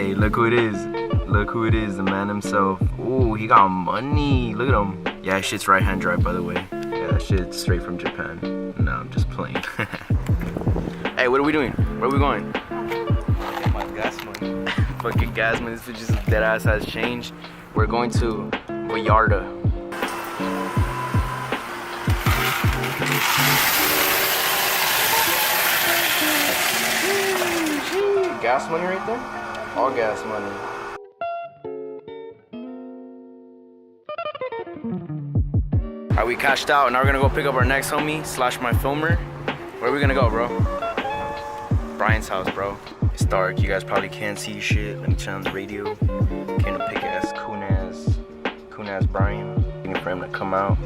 Hey, look who it is. Look who it is, the man himself. Ooh, he got money. Look at him. Yeah, shit's right-hand drive, by the way. Yeah, that shit's straight from Japan. No, I'm just playing. Hey, what are we doing? Where are we going? Get my gas money. Fucking gas money. This bitch just dead ass has changed. We're going to Vallarta. Gas money right there? All gas money. Alright, we cashed out. Now we're gonna go pick up our next homie / my filmer. Where are we gonna go, bro? Brian's house, bro. It's dark. You guys probably can't see shit. Let me turn on the radio. Came to pick ass coon ass Brian. Waiting for him to come out.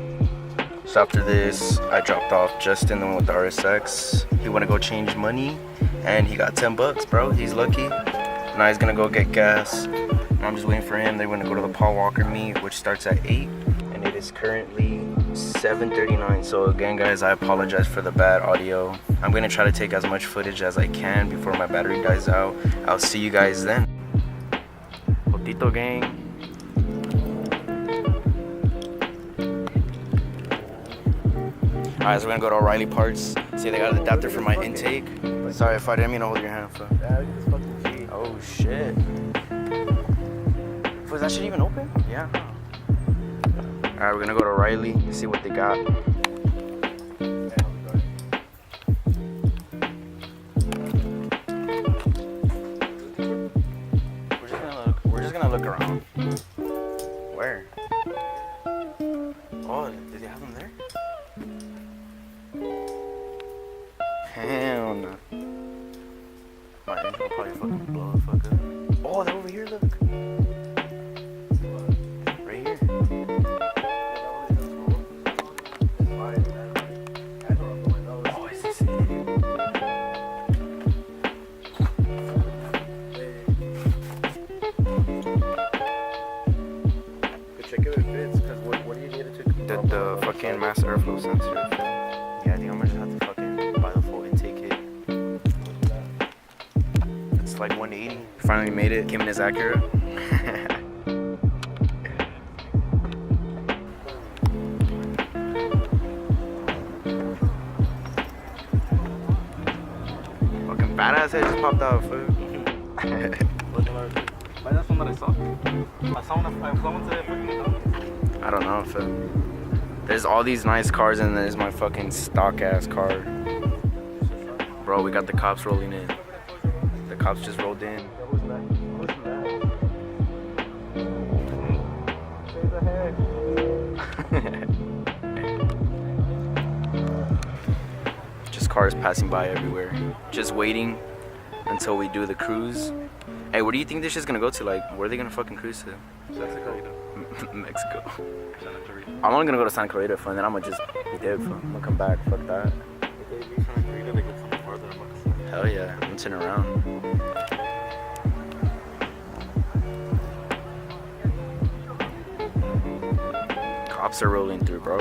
So after this, I dropped off Justin, the one with the RSX. He wanna go change money, and he got 10 bucks, bro. He's lucky. Now he's gonna go get gas. And I'm just waiting for him. They want to go to the Paul Walker meet, which starts at 8, and it is currently 7:39. So again, guys, I apologize for the bad audio. I'm gonna try to take as much footage as I can before my battery dies out. I'll see you guys then. Potito gang. Alright, so we're gonna go to O'Reilly Parts. See, they got an adapter for my intake. Sorry if I didn't mean to hold your hand, fool. Oh shit. Was that shit even open? Yeah. Alright, we're gonna go to O'Reilly and see what they got. We're just gonna look around. Where? Oh, did they have them there? Hell no. My engine will probably fucking blow the fuck up. Oh, they're over here, look. Right here. Oh, is this it? Check if it fits, because what do you need to take? The fucking mass airflow sensor. Yeah, I think I'm gonna have to fucking buy the full intake kit. It's like 180. Finally made it. Came in his Acura. Fucking badass head just popped out, food. That's one that I saw. I saw one today. I don't know if there's all these nice cars and there's my fucking stock ass car. Bro, we got the cops rolling in. The cops just rolled in. Just cars passing by everywhere. Just waiting until we do the cruise. Hey, where do you think this shit's gonna go to? Like, where are they gonna fucking cruise to? Santa Clarita. Mexico. Santa Clarita. I'm only gonna go to Santa Clarita for, and then I'm gonna just be dead for. I'm gonna come back. Fuck that. If they leave Santa Clarita, they go somewhere farther than Mexico. Hell yeah. I'm turning around. Cops are rolling through, bro.